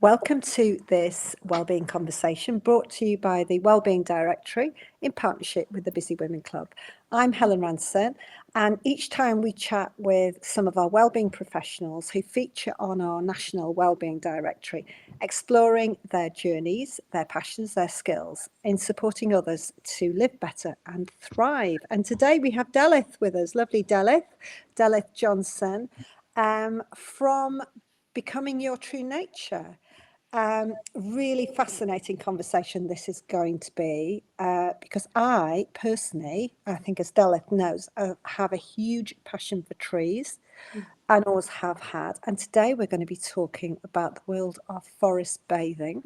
Welcome to this Wellbeing conversation brought to you by the Wellbeing Directory in partnership with the Busy Women Club. I'm Helen Ranson, and each time we chat with some of our wellbeing professionals who feature on our National Wellbeing Directory, exploring their journeys, their passions, their skills in supporting others to live better and thrive. And today we have Delyth with us, lovely Delyth Johnson, from Becoming Your True Nature. Really fascinating conversation this is going to be because I personally, I think as Delyth knows, have a huge passion for trees and always have had. And today we're going to be talking about the world of forest bathing,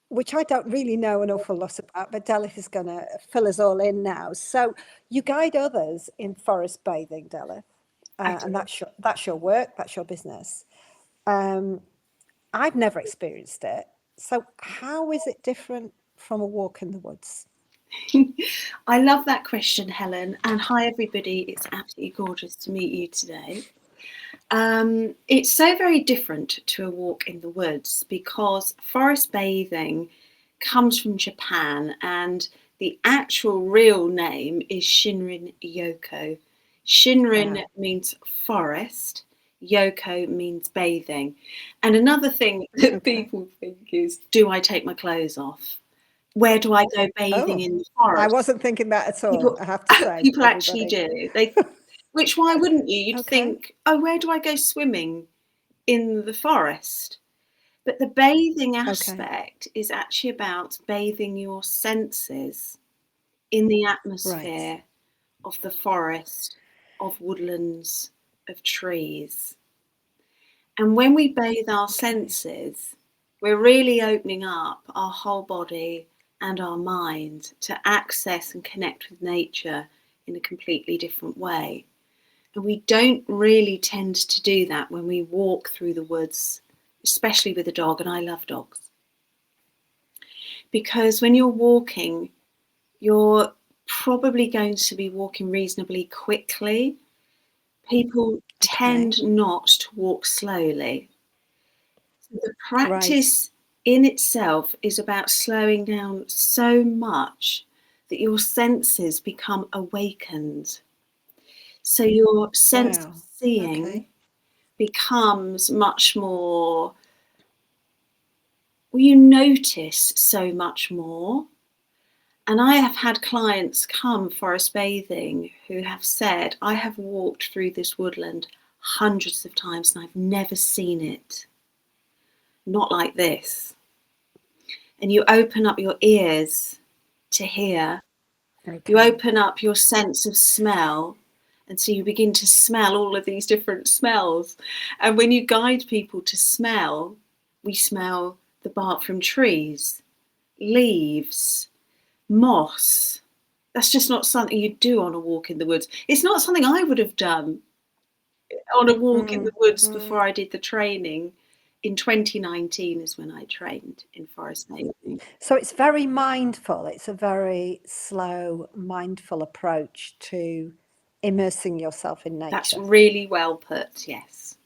which I don't really know an awful lot about, but Delyth is going to fill us all in now. So you guide others in forest bathing, Delyth, and that's your work, that's your business. I've never experienced it. So how is it different from a walk in the woods? I love that question, Helen. And hi, everybody. It's absolutely gorgeous to meet you today. It's so very different to a walk in the woods because forest bathing comes from Japan and the actual real name is Shinrin Yoko. Shinrin means forest. Yoko means bathing. And another thing that people think is, do I take my clothes off? Where do I go bathing in the forest? I wasn't thinking that at all, I have to say. People actually do. Which, why wouldn't you? You'd think, oh, where do I go swimming in the forest? But the bathing aspect is actually about bathing your senses in the atmosphere of the forest, of woodlands, of trees. And when we bathe our senses, we're really opening up our whole body and our mind to access and connect with nature in a completely different way. And we don't really tend to do that when we walk through the woods, especially with a dog, and I love dogs. Because when you're walking, you're probably going to be walking reasonably quickly. People tend not to walk slowly. So the practice in itself is about slowing down so much that your senses become awakened. So your sense of seeing becomes much more, you notice so much more. And I have had clients come forest bathing who have said, I have walked through this woodland hundreds of times and I've never seen it. Not like this. And you open up your ears to hear. You open up your sense of smell. And so you begin to smell all of these different smells. And when you guide people to smell, we smell the bark from trees, leaves, moss. That's just not something you do on a walk in the woods. It's not something I would have done on a walk in the woods before I did the training. In 2019 is when I trained in forest bathing. So it's very mindful. It's a very slow, mindful approach to immersing yourself in nature. That's really well put, yes.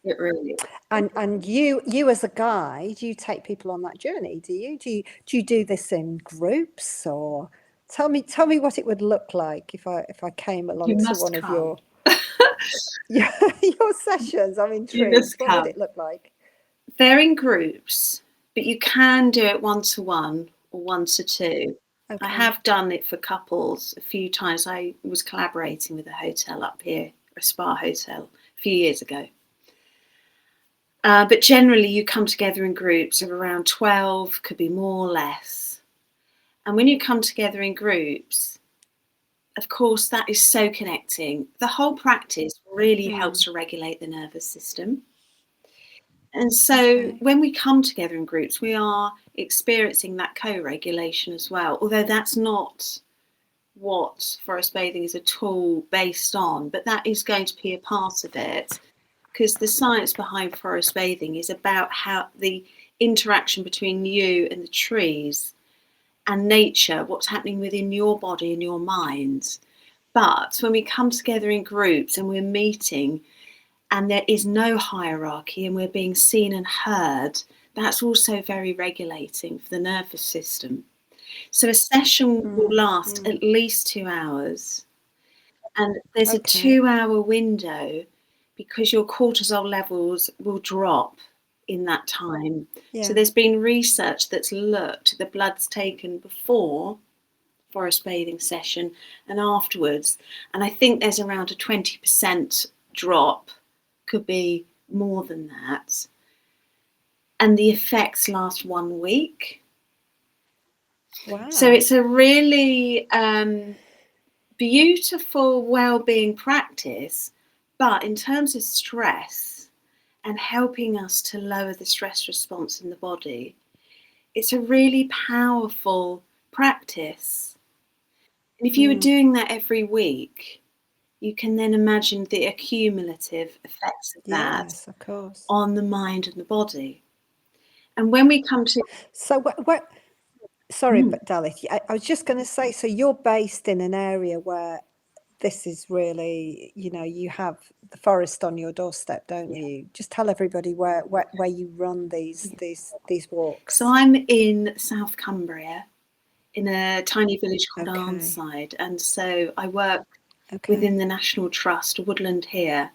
It really is. And you as a guide, you take people on that journey, do you? Do you do this in groups, or tell me what it would look like if I came along to one of your sessions? I'm intrigued. What would it look like? They're in groups, but you can do it 1-to-1 or 1-to-2. I have done it for couples a few times. I was collaborating with a hotel up here, a spa hotel, a few years ago. But generally you come together in groups of around 12, could be more or less. And when you come together in groups, of course, that is so connecting. The whole practice really helps to regulate the nervous system. And so when we come together in groups, we are experiencing that co-regulation as well, although that's not what forest bathing is at all based on, but that is going to be a part of it, because the science behind forest bathing is about how the interaction between you and the trees and nature, what's happening within your body and your mind. But when we come together in groups and we're meeting, and there is no hierarchy and we're being seen and heard, that's also very regulating for the nervous system. So a session will last at least 2 hours, and there's a Okay. 2-hour window because your cortisol levels will drop in that time. So Yeah. there's been research that's looked at the bloods taken before forest bathing session and afterwards, and I think there's around a 20% drop, could be more than that, and the effects last 1 week. Wow. So it's a really beautiful well-being practice, but in terms of stress and helping us to lower the stress response in the body, it's a really powerful practice. And if you were doing that every week, you can then imagine the accumulative effects of that Yes, of course. on the mind and the body. And when we come to So sorry, but Delyth, I was just going to say, so you're based in an area where this is really, you have the forest on your doorstep, don't you? Just tell everybody where you run these walks. So I'm in South Cumbria, in a tiny village called Okay. Arnside, and so I work Okay. within the National Trust woodland here,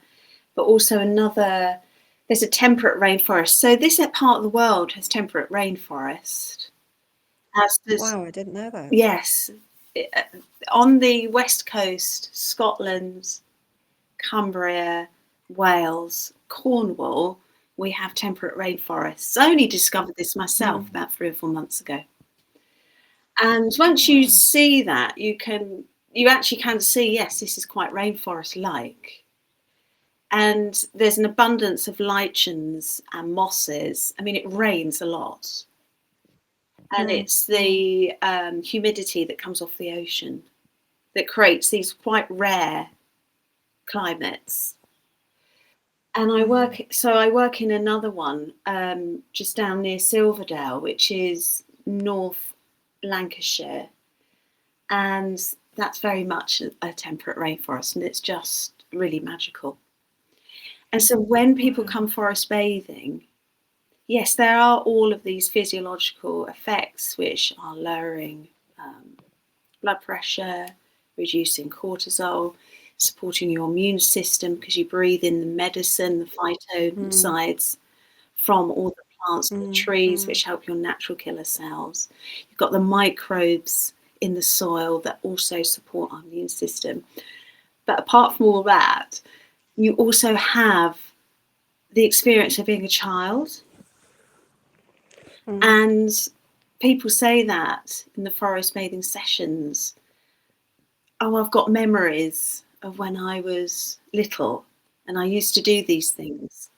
but also there's a temperate rainforest. So this part of the world has temperate rainforest. Wow, I didn't know that. Yes, on the west coast, Scotland, Cumbria, Wales, Cornwall, we have temperate rainforests. I only discovered this myself about 3 or 4 months ago. And once you see that, you actually can see, yes, this is quite rainforest-like. And there's an abundance of lichens and mosses. I mean, it rains a lot. And it's the humidity that comes off the ocean that creates these quite rare climates. And I work in another one just down near Silverdale, which is North Lancashire, and that's very much a temperate rainforest, and it's just really magical. And so when people come forest bathing, yes, there are all of these physiological effects which are lowering blood pressure, reducing cortisol, supporting your immune system because you breathe in the medicine, the phytoncides from all the plants and the trees, which help your natural killer cells. You've got the microbes in the soil that also support our immune system. But apart from all that, you also have the experience of being a child. And people say that in the forest bathing sessions, oh, I've got memories of when I was little and I used to do these things.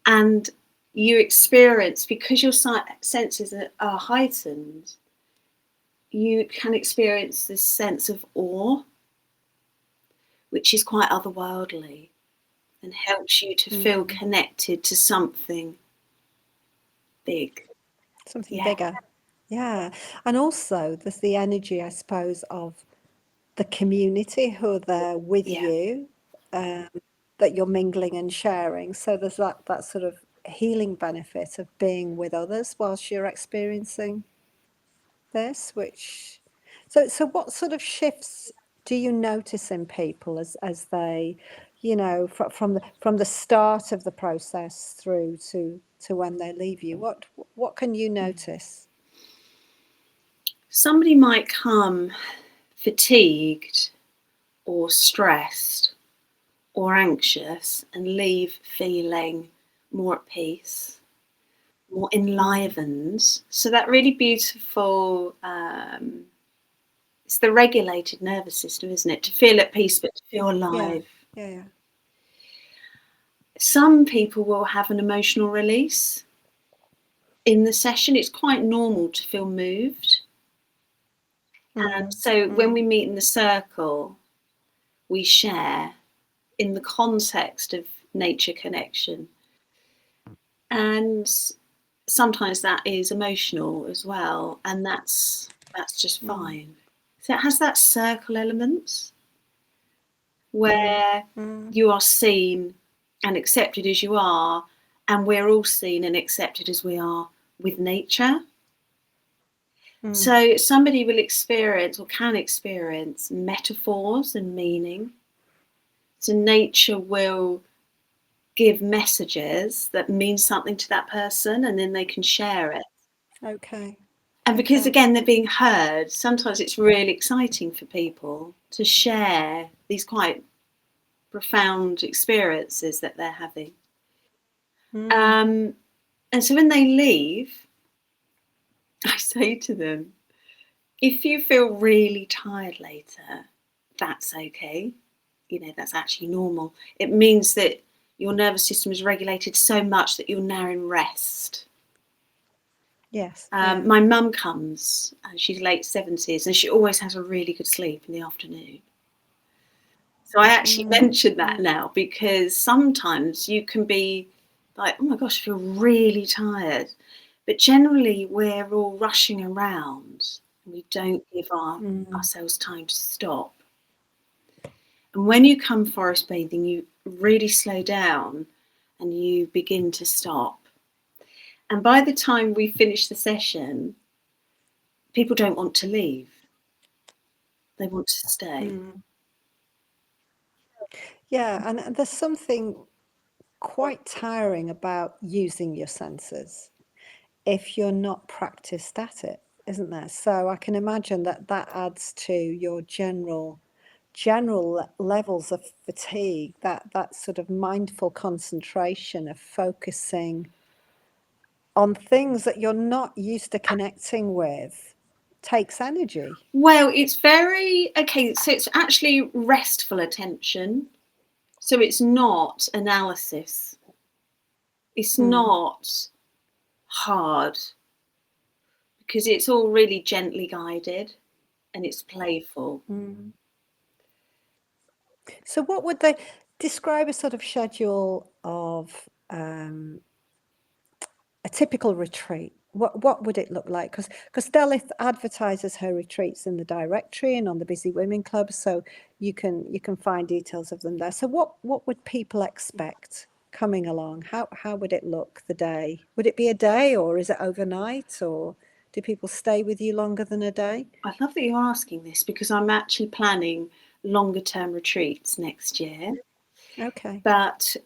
And you experience, because your senses are heightened, you can experience this sense of awe, which is quite otherworldly and helps you to feel connected to something big. Something bigger. Yeah. And also there's the energy, I suppose, of the community who are there with you, that you're mingling and sharing. So there's that sort of healing benefit of being with others whilst you're experiencing this, so what sort of shifts do you notice in people as they, from the start of the process through to when they leave you? What can you notice? Somebody might come fatigued or stressed or anxious and leave feeling more at peace, more enlivened. So that really beautiful, it's the regulated nervous system, isn't it? To feel at peace, but to feel alive. Yeah. Some people will have an emotional release in the session. It's quite normal to feel moved. And so when we meet in the circle, we share in the context of nature connection. And sometimes that is emotional as well, and that's just fine. So it has that circle element where you are seen and accepted as you are, and we're all seen and accepted as we are with nature. So somebody will experience or can experience metaphors and meaning. So nature will give messages that mean something to that person, and then they can share it. Okay. And because, Okay. again, they're being heard, sometimes it's really exciting for people to share these quite profound experiences that they're having. And so when they leave, I say to them, if you feel really tired later, that's okay. You know, that's actually normal. It means that your nervous system is regulated so much that you're now in rest. Yes. My mum comes, and she's late 70s, and she always has a really good sleep in the afternoon. So I actually mention that now, because sometimes you can be like, oh my gosh, I feel really tired. But generally, we're all rushing around, and we don't give ourselves time to stop. And when you come forest bathing, you really slow down and you begin to stop. And by the time we finish the session, people don't want to leave. They want to stay. Yeah, and there's something quite tiring about using your senses if you're not practiced at it, isn't there? So I can imagine that that adds to your general levels of fatigue, that sort of mindful concentration of focusing on things that you're not used to connecting with takes energy. Well, it's very, okay, so it's actually restful attention. So it's not analysis. It's not hard, because it's all really gently guided and it's playful. So what would they describe a sort of schedule of a typical retreat? What would it look like? Because Delyth advertises her retreats in the directory and on the Busy Women Club, so you can find details of them there. So what would people expect coming along? How would it look the day? Would it be a day, or is it overnight, or do people stay with you longer than a day? I love that you're asking this, because I'm actually planning longer term retreats next year. Okay. But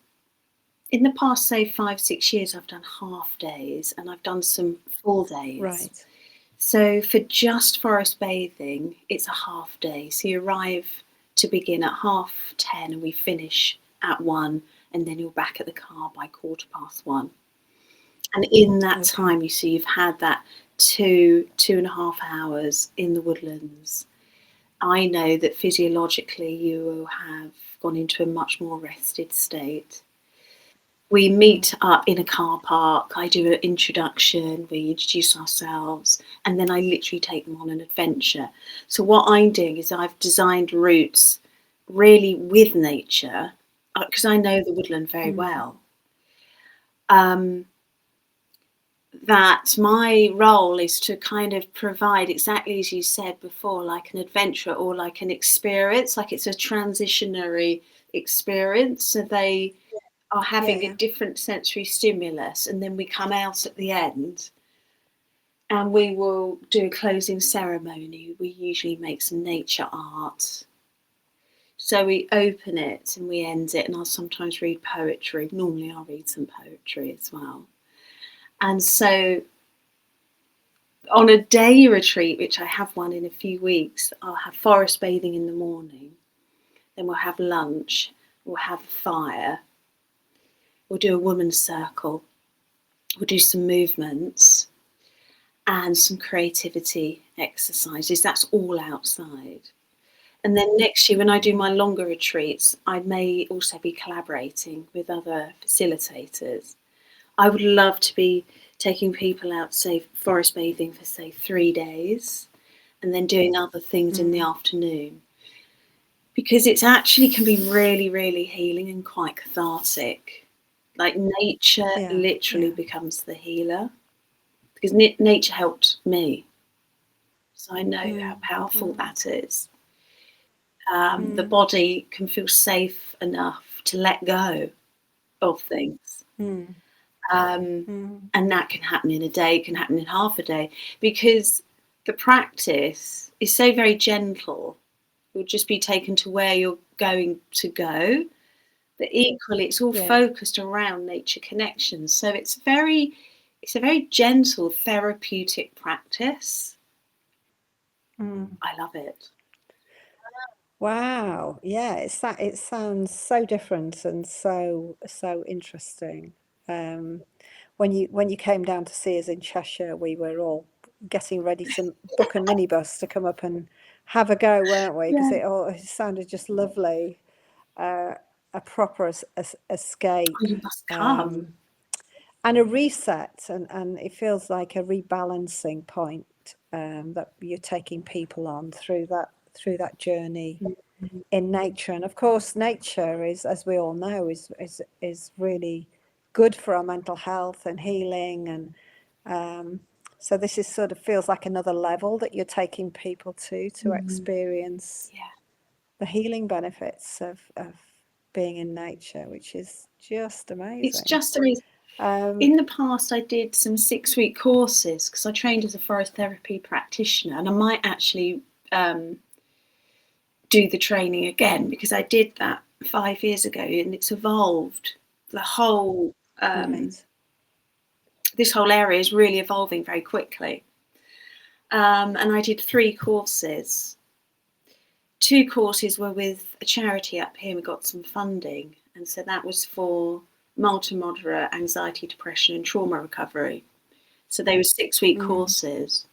in the past, say 5-6 years, I've done half days and I've done some full days. Right. So for just forest bathing, it's a half day. So you arrive to begin at 10:30 and we finish at 1, and then you're back at the car by 1:15. And in that time, you see, you've had that 2.5 hours in the woodlands. I know that physiologically you will have gone into a much more rested state. We meet up in a car park. I do an introduction, we introduce ourselves, and then I literally take them on an adventure. So what I'm doing is I've designed routes really with nature, because I know the woodland very well. That my role is to kind of provide, exactly as you said before, like an adventure or like an experience, like it's a transitionary experience. So they are having a different sensory stimulus, and then we come out at the end and we will do a closing ceremony. We usually make some nature art. So we open it and we end it, and I'll sometimes read poetry. Normally I'll read some poetry as well. And so on a day retreat, which I have one in a few weeks, I'll have forest bathing in the morning, then we'll have lunch, we'll have a fire, we'll do a woman's circle, we'll do some movements and some creativity exercises. That's all outside. And then next year, when I do my longer retreats, I may also be collaborating with other facilitators. I would love to be taking people out, say, forest bathing for, say, 3 days, and then doing other things in the afternoon. Because it actually can be really, really healing and quite cathartic. Like nature literally becomes the healer, because nature helped me. So I know how powerful that is. The body can feel safe enough to let go. of things. Mm. And that can happen in a day, can happen in half a day, because the practice is so very gentle. You'll just be taken to where you're going to go, but equally it's all focused around nature connections. So it's a very gentle therapeutic practice. I love it. Wow. Yeah, it sounds so different and so interesting. When you came down to see us in Cheshire, we were all getting ready to book a minibus to come up and have a go, weren't we? Because it sounded just lovely, a proper escape, Oh, you must come. and a reset, and it feels like a rebalancing point, that you're taking people on through that journey in nature. And of course, nature is, as we all know, is really good for our mental health and healing. And so this is sort of feels like another level that you're taking people to experience the healing benefits of being in nature, which is just amazing. It's just amazing. In the past, I did some 6-week courses because I trained as a forest therapy practitioner, and I might actually do the training again because I did that 5 years ago, and it's evolved. The whole this whole area is really evolving very quickly. And I did 3 courses. 2 courses were with a charity up here. We got some funding, and so that was for mild to moderate anxiety, depression, and trauma recovery. So they were 6-week courses,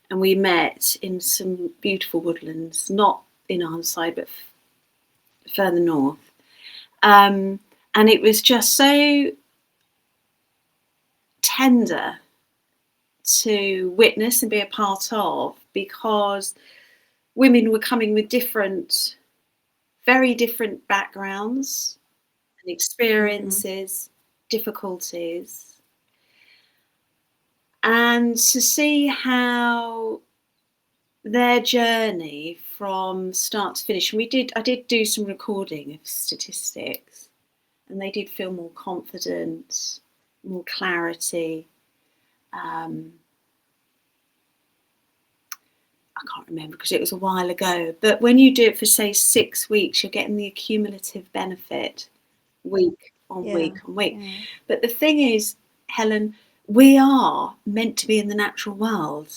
and we met in some beautiful woodlands, not in Arnside, but further north. And it was just so tender to witness and be a part of, because women were coming with very different backgrounds and experiences, difficulties, and to see how their journey from start to finish. And I did do some recording of statistics, and they did feel more confident, more clarity. I can't remember because it was a while ago, but when you do it for, say, 6 weeks, you're getting the accumulative benefit week on week on week. But the thing is, Helen, we are meant to be in the natural world,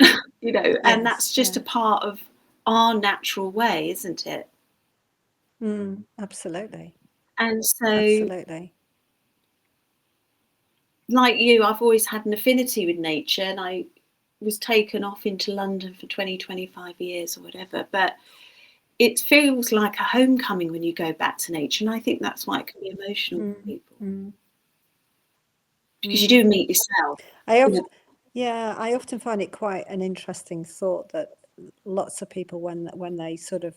and that's just a part of our natural way, isn't it? Absolutely. And so, absolutely, like you, I've always had an affinity with nature, and I was taken off into London for 25 years or whatever, but it feels like a homecoming when you go back to nature, and I think that's why it can be emotional for people. Because you do meet yourself. I often find it quite an interesting thought that lots of people, when they sort of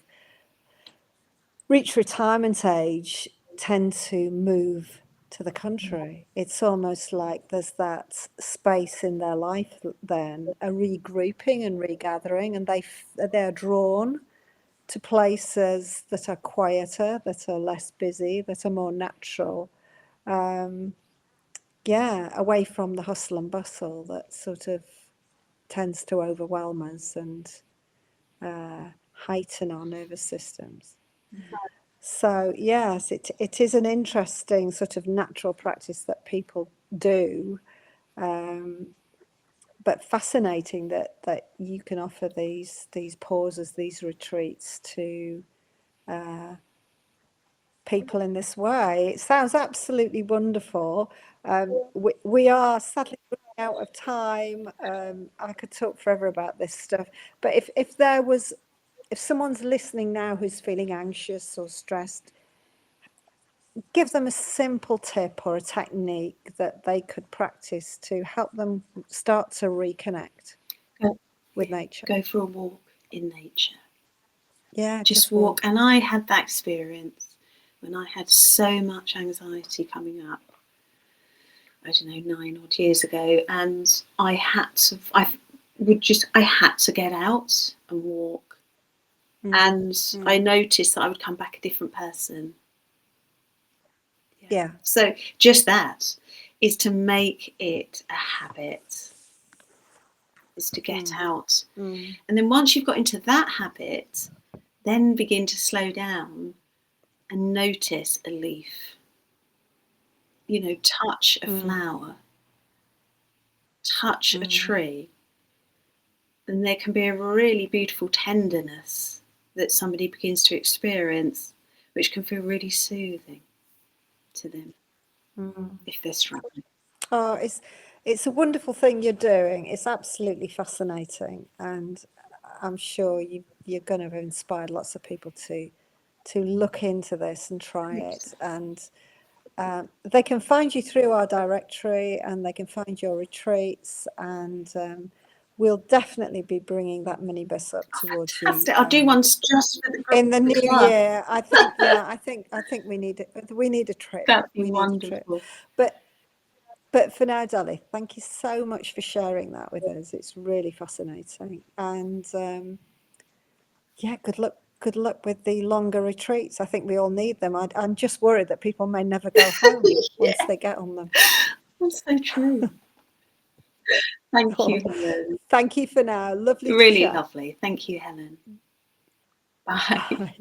reach retirement age, tend to move to the country. It's almost like there's that space in their life then, a regrouping and regathering, and they're drawn to places that are quieter, that are less busy, that are more natural. Away from the hustle and bustle that sort of tends to overwhelm us and heighten our nervous systems. So yes, it is an interesting sort of natural practice that people do, but fascinating that you can offer these pauses, these retreats to people in this way. It sounds absolutely wonderful. We are sadly running out of time. I could talk forever about this stuff, but if someone's listening now who's feeling anxious or stressed, give them a simple tip or a technique that they could practice to help them start to reconnect with nature. Go for a walk in nature. Yeah, just walk. And I had that experience when I had so much anxiety coming up, I don't know, 9 odd years ago, and I had to get out and walk. And I noticed that I would come back a different person. Yeah. So just that is to make it a habit, is to get out. And then once you've got into that habit, then begin to slow down and notice a leaf, touch a flower, touch a tree. And there can be a really beautiful tenderness that somebody begins to experience, which can feel really soothing to them if they're struggling. Oh, it's a wonderful thing you're doing. It's absolutely fascinating, and I'm sure you're going to have inspired lots of people to look into this and try it. And they can find you through our directory, and they can find your retreats, and we'll definitely be bringing that minibus up towards you. Fantastic. I'll do one just for the group In the new club. year. I think, yeah, I think we need a trip. That'd be We need a trip. wonderful. But for now, Delyth, thank you so much for sharing that with us. It's really fascinating. And yeah, good luck with the longer retreats. I think we all need them. I'm just worried that people may never go home once they get on them. That's so true. Thank you, Helen. Thank you for now. Lovely to Really chat. lovely. Thank you, Helen. Bye. Bye.